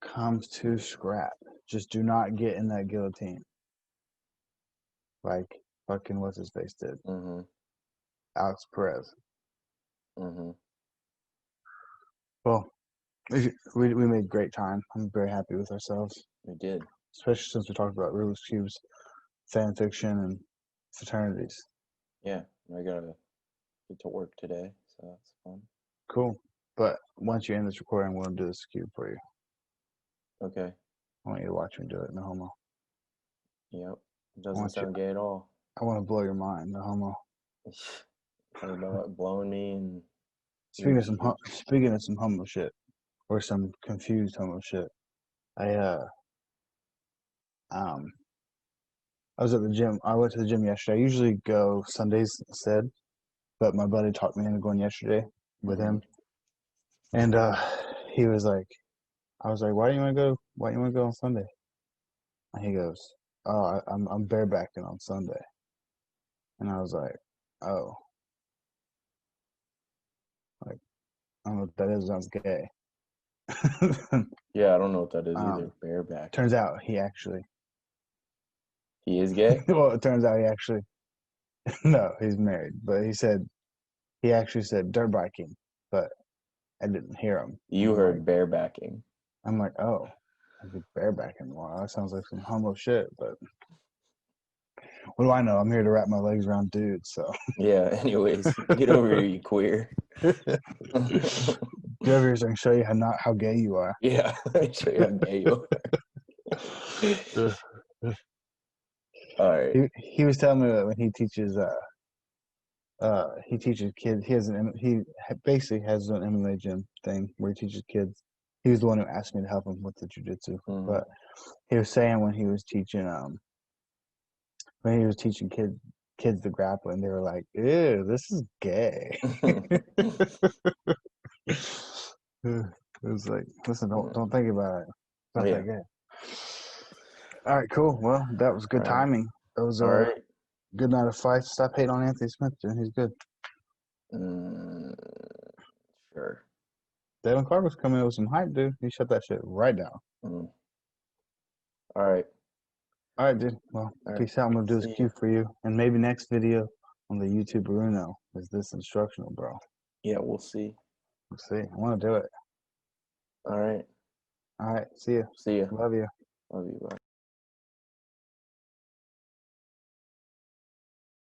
Comes to scrap. Just do not get in that guillotine. Like fucking what's his face did. Mm-hmm. Alex Perez. Mm-hmm. Well, we made great time. I'm very happy with ourselves. We did. Especially since we talked about Rubik's Cubes, fan fiction, and fraternities. Yeah, I gotta get to work today, so that's fun. Cool. But once you end this recording, I'm going to do this cube for you. Okay. I want you to watch me do it, no homo. Yep. It doesn't sound gay at all. I want to blow your mind, no homo. Talking about blowing me and speaking of some homo shit, or some confused homo shit. I was at the gym. I went to the gym yesterday. I usually go Sundays instead, but my buddy talked me into going yesterday with him. And he was like, I was like, why do you want to go? Why do you want to go on Sunday? And he goes, oh, I'm barebacking on Sunday. And I was like, oh, like I don't know what that is. Sounds gay. Yeah, I don't know what that is either. Um, Bareback. turns out he actually. He is gay? Well, it turns out he actually. No, he's married, but he actually said dirt biking, but I didn't hear him. You heard barebacking. I'm like, oh, I could barebacking. Wow, that sounds like some homo shit, but what do I know? I'm here to wrap my legs around dudes, so. Yeah, anyways, get over here, you queer. Get over here so I can show you how gay you are. Yeah, let me show you how gay you are. All right. He was telling me that when he teaches kids. He basically has his own MMA gym thing where he teaches kids. He was the one who asked me to help him with the jiu-jitsu. Mhm. But he was saying when he was teaching kids the grappling, they were like, ew, this is gay. It was like, listen, don't think about it. It's not that gay. All right, cool. Well, that was good timing. That was All right. good night of fights. Stop hating on Anthony Smith, dude. He's good. Sure. Devin Clark coming in with some hype, dude. He shut that shit right down. All right. All right, dude. Well, peace out. I'm going to do this cue for you. And maybe next video on the YouTube Bruno is this instructional, bro. Yeah, we'll see. We'll see. I want to do it. All right. All right. See you. See ya. Love you. Love you, bro.